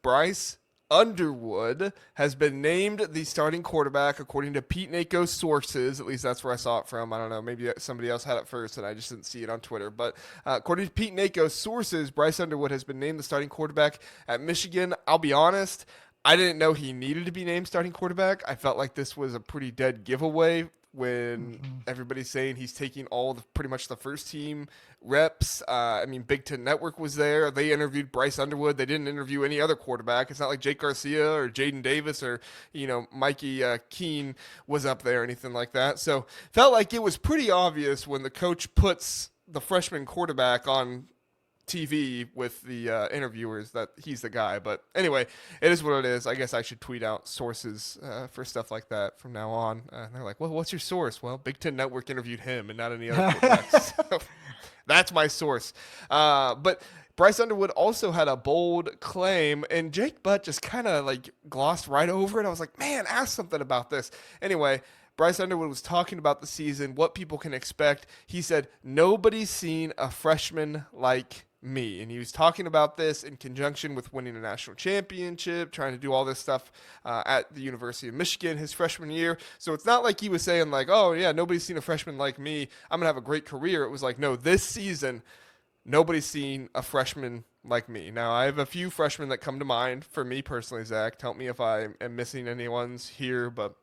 Bryce Underwood has been named the starting quarterback according to Pete Nako's sources. At least that's where I saw it from. I don't know. Maybe somebody else had it first and I just didn't see it on Twitter. But according to Pete Nako's sources, Bryce Underwood has been named the starting quarterback at Michigan. I'll be honest. I didn't know he needed to be named starting quarterback. I felt like this was a pretty dead giveaway when Mm-hmm. everybody's saying he's taking all the pretty much the first team reps. I mean, Big Ten Network was there. They interviewed Bryce Underwood. They didn't interview any other quarterback. It's not like Jake Garcia or Jaden Davis or Mikey Keene was up there or anything like that. So felt like it was pretty obvious when the coach puts the freshman quarterback on TV with the interviewers that he's the guy. But anyway, it is what it is. I guess I should tweet out sources for stuff like that from now on. And they're like, well, what's your source? Well, Big Ten Network interviewed him and not any other quarterbacks. So that's my source. But Bryce Underwood also had a bold claim, and Jake Butt just kind of like glossed right over it. I was like, man, ask something about this. Anyway, Bryce Underwood was talking about the season, what people can expect. He said, nobody's seen a freshman like me. And he was talking about this in conjunction with winning a national championship, trying to do all this stuff at the University of Michigan his freshman year. So it's not like he was saying like, oh yeah, nobody's seen a freshman like me. I'm going to have a great career. It was like, no, this season, nobody's seen a freshman like me. Now, I have a few freshmen that come to mind for me personally, Zach. Tell me if I am missing anyone's here, but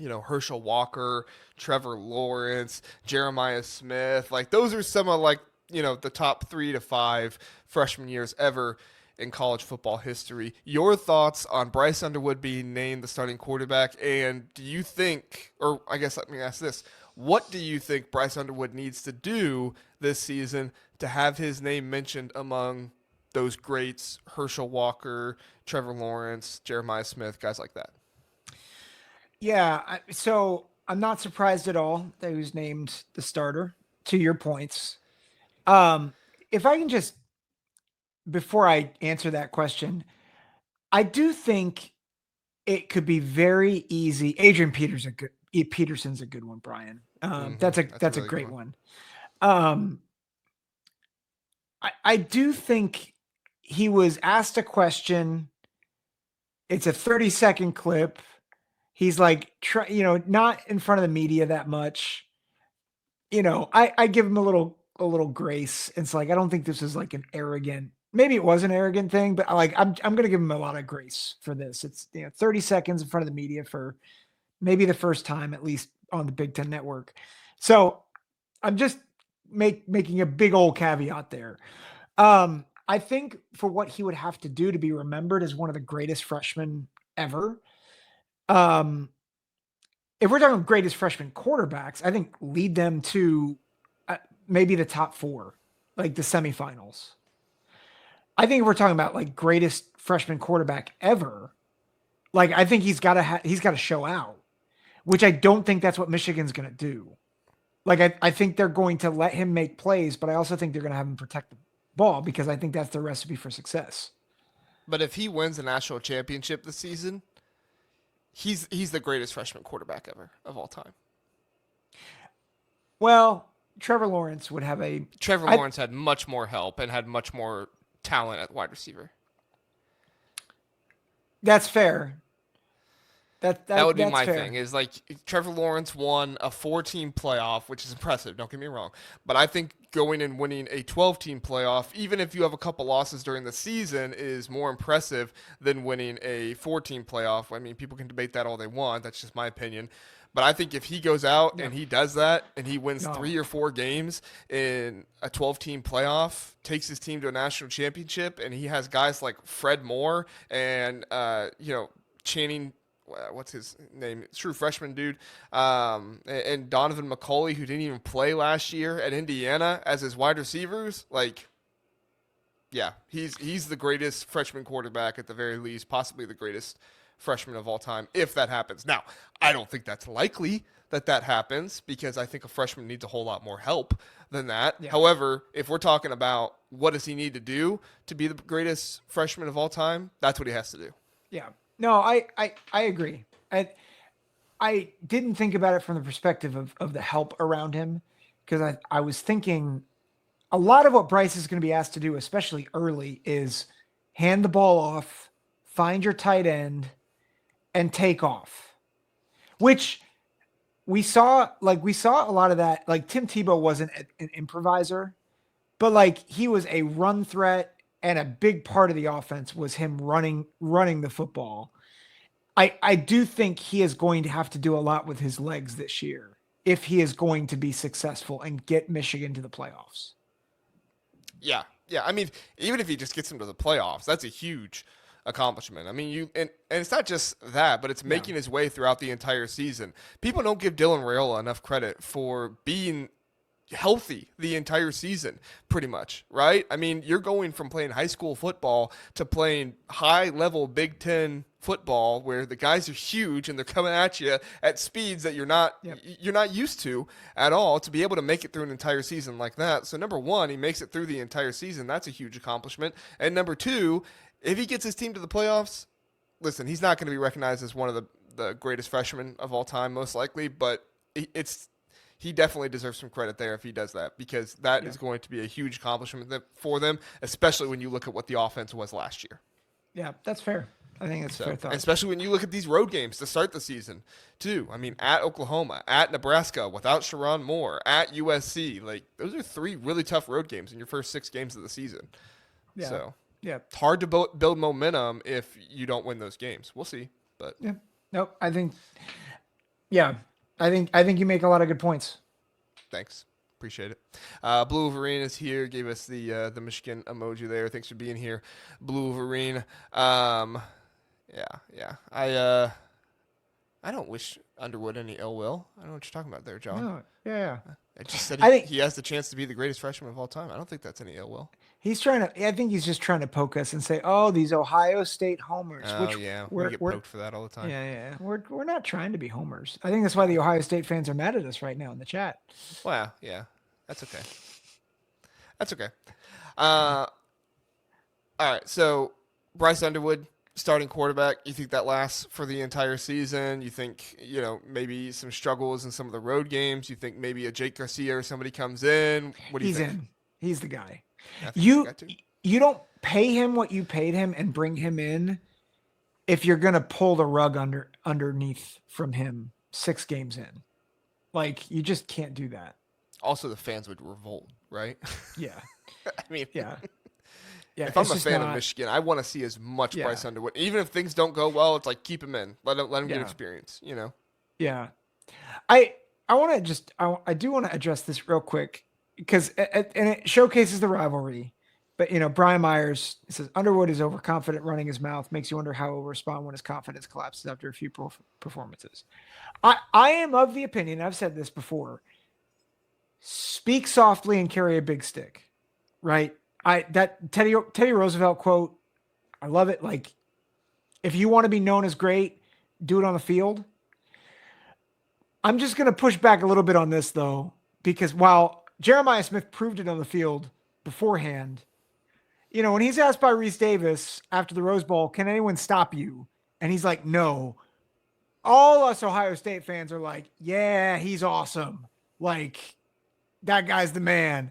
Herschel Walker, Trevor Lawrence, Jeremiah Smith, like those are some of like, the top 3 to 5 freshman years ever in college football history. Your thoughts on Bryce Underwood being named the starting quarterback, and do you think, or I guess let me ask this, what do you think Bryce Underwood needs to do this season to have his name mentioned among those greats, Herschel Walker, Trevor Lawrence, Jeremiah Smith, guys like that? Yeah, so I'm not surprised at all that he was named the starter. To your points, um, if I can just before I answer that question, I do think it could be very easy. Peterson's a good one, Brian. Mm-hmm. That's a That's a really good great one. one. Um, I do think he was asked a question. It's a 30-second clip. He's like, not in front of the media that much. I give him a little grace. It's like, I don't think this is like an arrogant, maybe it was an arrogant thing, but I'm going to give him a lot of grace for this. It's 30 seconds in front of the media for maybe the first time, at least on the Big Ten Network. So I'm just making a big old caveat there. I think for what he would have to do to be remembered as one of the greatest freshmen ever, um, if we're talking greatest freshman quarterbacks, I think lead them to maybe the top 4, like the semifinals. I think if we're talking about like greatest freshman quarterback ever, like I think he's got to show out, which I don't think that's what Michigan's going to do. Like I think they're going to let him make plays, but I also think they're going to have him protect the ball because I think that's the recipe for success. But if he wins a national championship this season, he's the greatest freshman quarterback ever of all time. Well, Trevor Lawrence would have a. Trevor I Lawrence had much more help and had much more talent at wide receiver. That's fair. That would be That's my fair. thing. Is like Trevor Lawrence won a 4-team playoff, which is impressive. Don't get me wrong, but I think going and winning a 12-team playoff, even if you have a couple losses during the season, is more impressive than winning a 4-team playoff. I mean, people can debate that all they want. That's just my opinion. But I think if he goes out Yeah. and he does that and he wins No. 3 or 4 games in a 12-team playoff, takes his team to a national championship, and he has guys like Fred Moore and Channing, what's his name? True freshman dude, and Donovan McCulley, who didn't even play last year at Indiana, as his wide receivers. Like, yeah, he's the greatest freshman quarterback at the very least, possibly the greatest freshman of all time, if that happens. Now, I don't think that's likely that happens because I think a freshman needs a whole lot more help than that. Yeah. However, if we're talking about what does he need to do to be the greatest freshman of all time, that's what he has to do. Yeah. No, I agree. I didn't think about it from the perspective of the help around him because I was thinking a lot of what Bryce is going to be asked to do, especially early, is hand the ball off find your tight end, and take off. Which we saw a lot of that. Like Tim Tebow wasn't an improviser, but like he was a run threat, and a big part of the offense was him running the football. I do think he is going to have to do a lot with his legs this year if he is going to be successful and get Michigan to the playoffs. Yeah, yeah. I mean, even if he just gets him to the playoffs, that's a huge accomplishment. I mean, and it's not just that, but it's Yeah. making his way throughout the entire season. People don't give Dylan Raiola enough credit for being healthy the entire season, pretty much, right? I mean, you're going from playing high school football to playing high level Big Ten football where the guys are huge and they're coming at you at speeds that Yep. you're not used to at all, to be able to make it through an entire season like that. So number one, he makes it through the entire season. That's a huge accomplishment. And number two, if he gets his team to the playoffs, listen, he's not going to be recognized as one of the greatest freshmen of all time, most likely, but it's he definitely deserves some credit there if he does that, because that Yeah. is going to be a huge accomplishment for them, especially when you look at what the offense was last year. Yeah, that's fair. I think that's a fair So, thought. especially when you look at these road games to start the season, too. I mean, at Oklahoma, at Nebraska without Sharon Moore, at USC, like those are three really tough road games in your first 6 games of the season. Yeah. So Yeah. it's hard to build momentum if you don't win those games. We'll see, but Yeah. Nope. Yeah. I think you make a lot of good points. thanks. Appreciate it. Blue Wolverine is here. Gave us the Michigan emoji there. Thanks for being here, Blue Wolverine. Yeah. I don't wish Underwood any ill will. I don't know what you're talking about there, John. No, yeah. I just said I think he has the chance to be the greatest freshman of all time. I don't think that's any ill will. I think he's just trying to poke us and say, "Oh, these Ohio State homers," Oh which yeah, we we're get we're poked for that all the time. yeah. We're not trying to be homers. I think that's why the Ohio State fans are mad at us right now in the chat. Well, yeah, that's okay. That's okay. Uh, all right. So Bryce Underwood, starting quarterback. You think that lasts for the entire season? You think maybe some struggles in some of the road games? You think maybe a Jake Garcia or somebody comes in? What do you He's think? in. He's the guy. I think he's You got to. you don't pay him what you paid him and bring him in if you're gonna pull the rug underneath from him 6 games in. Like you just can't do that. Also, the fans would revolt, right? Yeah. I mean, Yeah. Yeah. if I'm it's a just fan of not- Michigan, I want to see as much Yeah. Bryce Underwood. Even if things don't go well, it's like keep him in. Let him get Yeah. experience. Yeah. I want to just I do want to address this real quick because and it showcases the rivalry. But Brian Myers says Underwood is overconfident running his mouth, makes you wonder how he'll respond when his confidence collapses after a few performances. I am of the opinion, I've said this before. Speak softly and carry a big stick. Right? That Teddy Roosevelt quote, I love it. Like, if you want to be known as great, do it on the field. I'm just going to push back a little bit on this, though, because while Jeremiah Smith proved it on the field beforehand, when he's asked by Reese Davis after the Rose Bowl, can anyone stop you? And he's like, no. All us Ohio State fans are like, yeah, he's awesome. Like, that guy's the man.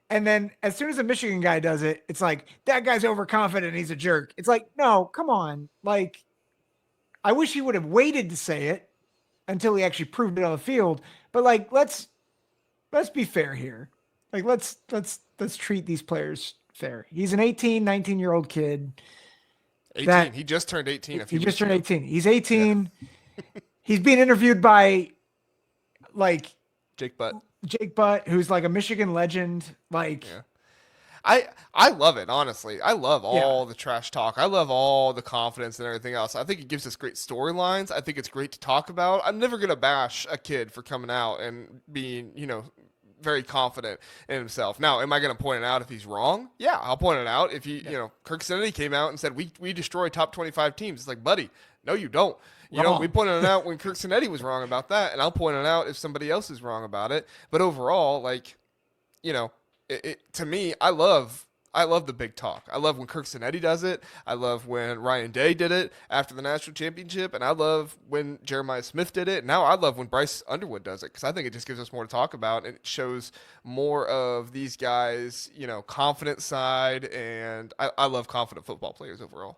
And then as soon as a Michigan guy does it, it's like, that guy's overconfident. He's a jerk. It's like, no, come on. Like, I wish he would have waited to say it until he actually proved it on the field. But like, let's be fair here. Like, let's treat these players fair. He's an 18, 19-year-old kid. 18. He just turned 18. He just turned 18. He's 18. Yeah. He's being interviewed by like Jake Butt. Jake Butt, who's like a Michigan legend. Like, yeah. I love it, honestly. I love all the trash talk. I love all the confidence and everything else. I think it gives us great storylines. I think it's great to talk about. I'm never going to bash a kid for coming out and being, very confident in himself. Now, am I going to point it out if he's wrong? Yeah, I'll point it out. If Kirk Kennedy came out and said, we destroy top 25 teams. It's like, buddy, no, you don't. We pointed it out when Kirk Kennedy was wrong about that, and I'll point it out if somebody else is wrong about it. But overall, like, to me, I love the big talk. I love when Kirk Kennedy does it. I love when Ryan Day did it after the national championship, and I love when Jeremiah Smith did it. Now I love when Bryce Underwood does it because I think it just gives us more to talk about, and it shows more of these guys, confident side, and I love confident football players overall.